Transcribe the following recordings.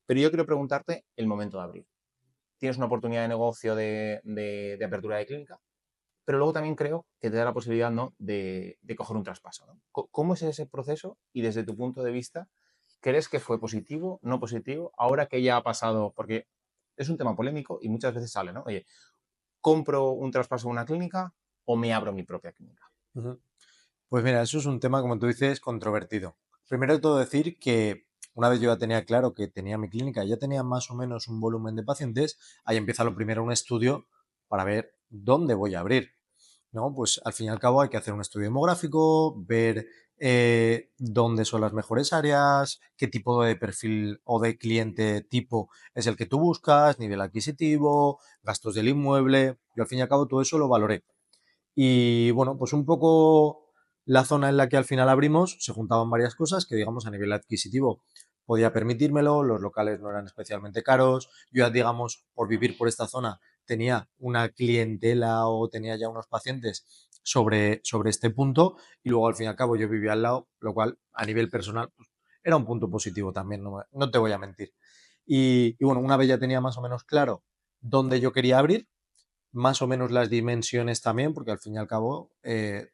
Pero yo quiero preguntarte el momento de abrir. Tienes una oportunidad de negocio de apertura de clínica, pero luego también creo que te da la posibilidad, ¿no?, de coger un traspaso, ¿no? ¿Cómo es ese proceso? Y desde tu punto de vista, ¿crees que fue positivo, no positivo? Ahora que ya ha pasado, porque es un tema polémico y muchas veces sale, ¿no? Oye, ¿compro un traspaso a una clínica o me abro mi propia clínica? Ujú. Pues mira, eso es un tema, como tú dices, controvertido. Primero de todo decir que una vez yo ya tenía claro que tenía mi clínica, ya tenía más o menos un volumen de pacientes, ahí empieza lo primero un estudio para ver dónde voy a abrir. ¿No? Pues al fin y al cabo hay que hacer un estudio demográfico, ver dónde son las mejores áreas, qué tipo de perfil o de cliente tipo es el que tú buscas, nivel adquisitivo, gastos del inmueble. Yo al fin y al cabo todo eso lo valoré. Y bueno, pues un poco la zona en la que al final abrimos se juntaban varias cosas que, digamos, a nivel adquisitivo podía permitírmelo, los locales no eran especialmente caros, yo ya, digamos, por vivir por esta zona tenía una clientela o tenía ya unos pacientes sobre este punto y luego al fin y al cabo yo vivía al lado, lo cual a nivel personal pues, era un punto positivo también, no te voy a mentir. Y bueno, una vez ya tenía más o menos claro dónde yo quería abrir, más o menos las dimensiones también, porque al fin y al cabo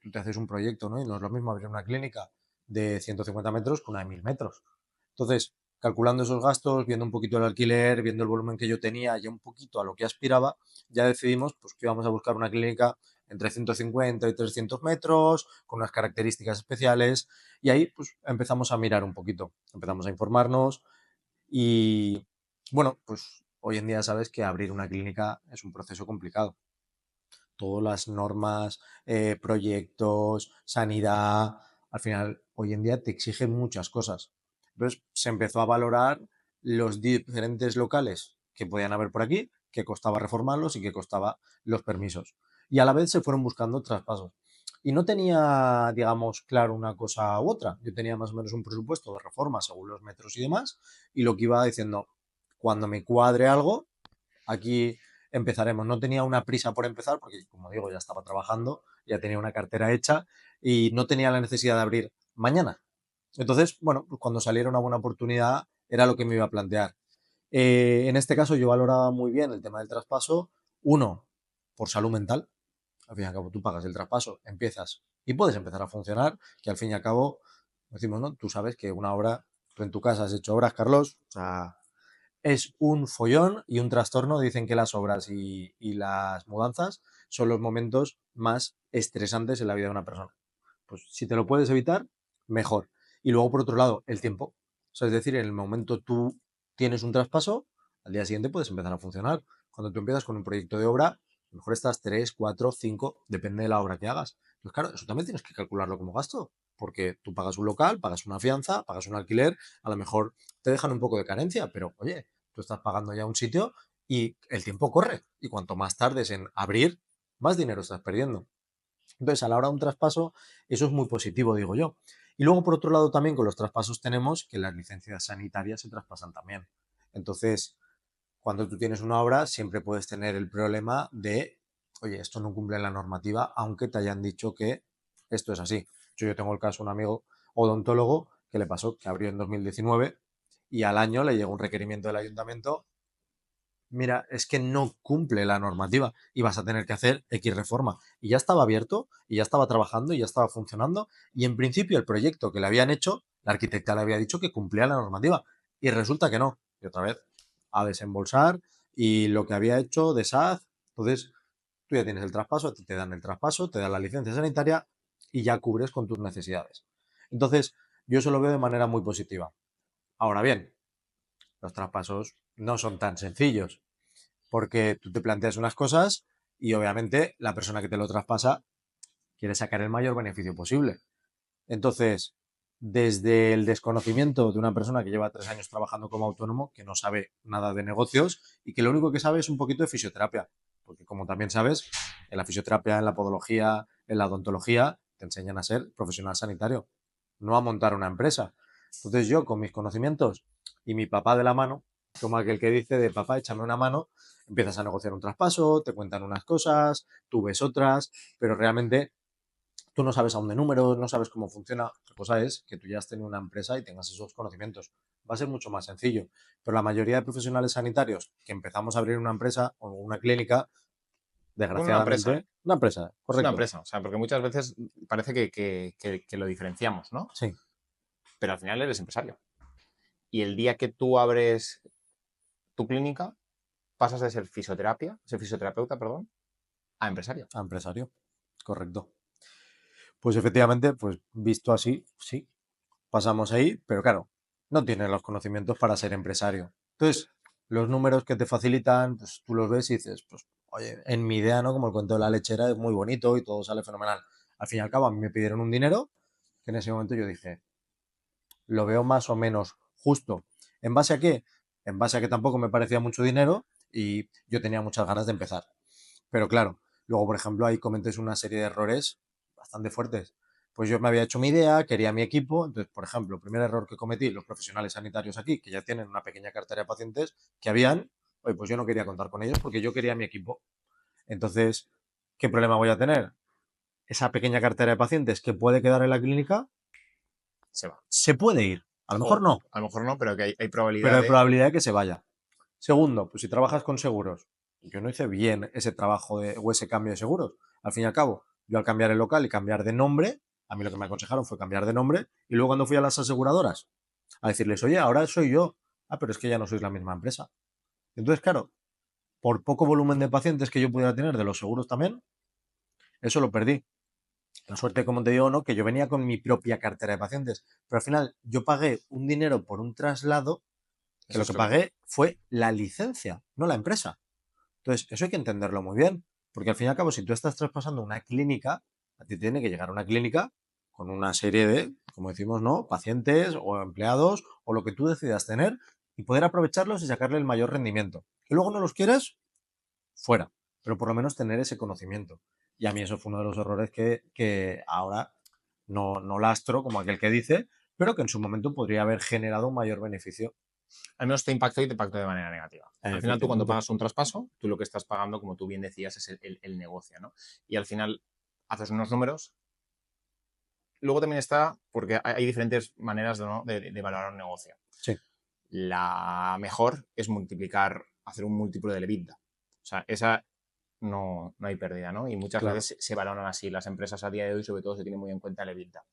tú te haces un proyecto, ¿no? Y no es lo mismo abrir una clínica de 150 metros que una de 1000 metros. Entonces, calculando esos gastos, viendo un poquito el alquiler, viendo el volumen que yo tenía y un poquito a lo que aspiraba, ya decidimos pues, que íbamos a buscar una clínica entre 150 y 300 metros, con unas características especiales, y ahí pues empezamos a mirar un poquito, empezamos a informarnos y, bueno, pues hoy en día sabes que abrir una clínica es un proceso complicado. Todas las normas, proyectos, sanidad, al final hoy en día te exigen muchas cosas. Entonces se empezó a valorar los diferentes locales que podían haber por aquí, que costaba reformarlos y que costaba los permisos. Y a la vez se fueron buscando traspasos. Y no tenía, digamos, claro una cosa u otra. Yo tenía más o menos un presupuesto de reforma según los metros y demás, y lo que iba diciendo, cuando me cuadre algo, aquí empezaremos. No tenía una prisa por empezar porque, como digo, ya estaba trabajando, ya tenía una cartera hecha y no tenía la necesidad de abrir mañana. Entonces, bueno, pues cuando saliera una buena oportunidad era lo que me iba a plantear. En este caso yo valoraba muy bien el tema del traspaso. Uno, por salud mental. Al fin y al cabo tú pagas el traspaso, empiezas y puedes empezar a funcionar, que al fin y al cabo, decimos, ¿no? Tú sabes que una obra, tú en tu casa has hecho obras, Carlos, o sea, es un follón y un trastorno. Dicen que las obras y las mudanzas son los momentos más estresantes en la vida de una persona. Pues si te lo puedes evitar, mejor. Y luego, por otro lado, el tiempo. O sea, es decir, en el momento tú tienes un traspaso, al día siguiente puedes empezar a funcionar. Cuando tú empiezas con un proyecto de obra, a lo mejor estás 3 4 5 depende de la obra que hagas. Pues claro, eso también tienes que calcularlo como gasto, porque tú pagas un local, pagas una fianza, pagas un alquiler, a lo mejor te dejan un poco de carencia, pero oye, tú estás pagando ya un sitio y el tiempo corre. Y cuanto más tardes en abrir, más dinero estás perdiendo. Entonces, a la hora de un traspaso, eso es muy positivo, digo yo. Y luego, por otro lado, también con los traspasos tenemos que las licencias sanitarias se traspasan también. Entonces, cuando tú tienes una obra, siempre puedes tener el problema de, oye, esto no cumple la normativa, aunque te hayan dicho que esto es así. Yo tengo el caso de un amigo odontólogo que le pasó que abrió en 2019 y al año le llegó un requerimiento del ayuntamiento. Mira, es que no cumple la normativa y vas a tener que hacer X reforma. Y ya estaba abierto, y ya estaba trabajando, y ya estaba funcionando, y en principio el proyecto que le habían hecho, la arquitecta le había dicho que cumplía la normativa, y resulta que no. Y otra vez, a desembolsar, y lo que había hecho, deshaz. Entonces, tú ya tienes el traspaso, a ti te dan el traspaso, te dan la licencia sanitaria, y ya cubres con tus necesidades. Entonces, yo eso lo veo de manera muy positiva. Ahora bien, los traspasos no son tan sencillos porque tú te planteas unas cosas y obviamente la persona que te lo traspasa quiere sacar el mayor beneficio posible. Entonces, desde el desconocimiento de una persona que lleva 3 años trabajando como autónomo, que no sabe nada de negocios y que lo único que sabe es un poquito de fisioterapia, porque como también sabes, en la fisioterapia, en la podología, en la odontología, te enseñan a ser profesional sanitario, no a montar una empresa. Entonces yo, con mis conocimientos y mi papá de la mano, como aquel que dice de papá, échame una mano, empiezas a negociar un traspaso, te cuentan unas cosas, tú ves otras, pero realmente tú no sabes aún de números, no sabes cómo funciona. Otra cosa es que tú ya has tenido una empresa y tengas esos conocimientos. va a ser mucho más sencillo. Pero la mayoría de profesionales sanitarios que empezamos a abrir una empresa o una clínica, Bueno, una empresa, ¿eh? desgraciadamente, una empresa, Es una correcto. empresa, o sea, porque muchas veces parece que lo diferenciamos, ¿no? Sí, Pero al final eres empresario. Y el día que tú abres tu clínica, pasas de ser fisioterapeuta, perdón, a empresario. a empresario, correcto. Pues efectivamente, pues visto así, sí, pasamos ahí, pero claro, no tienes los conocimientos para ser empresario. Entonces, los números que te facilitan, pues tú los ves y dices, pues, oye, en mi idea, ¿no? Como el cuento de la lechera, es muy bonito y todo sale fenomenal. Al fin y al cabo, a mí me pidieron un dinero que en ese momento yo dije, lo veo más o menos justo. ¿En base a qué? En base a que tampoco me parecía mucho dinero y yo tenía muchas ganas de empezar. Pero claro, luego, por ejemplo, ahí cometes una serie de errores bastante fuertes. Pues yo me había hecho mi idea, quería mi equipo. Entonces, por ejemplo, el primer error que cometí, los profesionales sanitarios aquí, que ya tienen una pequeña cartera de pacientes, que habían, oye, pues yo no quería contar con ellos porque yo quería mi equipo. Entonces, ¿qué problema voy a tener? Esa pequeña cartera de pacientes que puede quedar en la clínica, Se va. se puede ir. A lo mejor O no, a lo mejor no, pero que hay pero probabilidad hay de... probabilidad de que se vaya. Segundo, pues si trabajas con seguros, yo no hice bien ese trabajo o ese cambio de seguros. Al fin y al cabo, yo al cambiar el local y cambiar de nombre, a mí lo que me aconsejaron fue cambiar de nombre y luego cuando fui a las aseguradoras a decirles, oye, ahora soy yo. Ah, pero es que ya no sois la misma empresa. Entonces, claro, por poco volumen de pacientes que yo pudiera tener de los seguros también, eso lo perdí. La suerte, como te digo, ¿no? Que yo venía con mi propia cartera de pacientes, pero al final yo pagué un dinero por un traslado que Eso lo es que lo que... pagué fue la licencia, no la empresa. Entonces, eso hay que entenderlo muy bien, porque al fin y al cabo, si tú estás traspasando una clínica, a ti tiene que llegar a una clínica con una serie de, como decimos, ¿no? Pacientes o empleados o lo que tú decidas tener y poder aprovecharlos y sacarle el mayor rendimiento. Que luego no los quieres, fuera, pero por lo menos tener ese conocimiento. Y a mí eso fue uno de los errores que ahora no lastro como aquel que dice, pero que en su momento podría haber generado un mayor beneficio. Al menos te impactó y te impactó de manera negativa. Al final, tú cuando Efectivamente. pagas un traspaso, tú lo que estás pagando, como tú bien decías, es el negocio, ¿no? Y al final haces unos números. Luego también está, porque hay diferentes maneras ¿no? de valorar un negocio. Sí, La mejor es multiplicar, hacer un múltiplo del EBITDA. O sea, esa no hay pérdida, ¿no? Y muchas claro. veces se valoran así. Las empresas a día de hoy, sobre todo, se tienen muy en cuenta el EBITDA.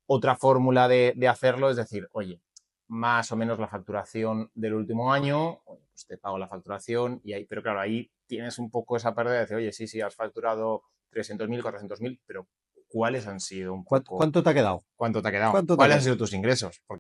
Otra fórmula de hacerlo es decir, oye, más o menos la facturación del último año, pues te pago la facturación y ahí, pero claro, ahí tienes un poco esa pérdida de decir, oye, sí, has facturado 300.000, 400.000, pero ¿cuáles han sido un poco, ¿Cuánto te ha quedado? cuánto te ha quedado? ¿Cuánto te ha ¿Cuáles han quedado? sido tus ingresos? Porque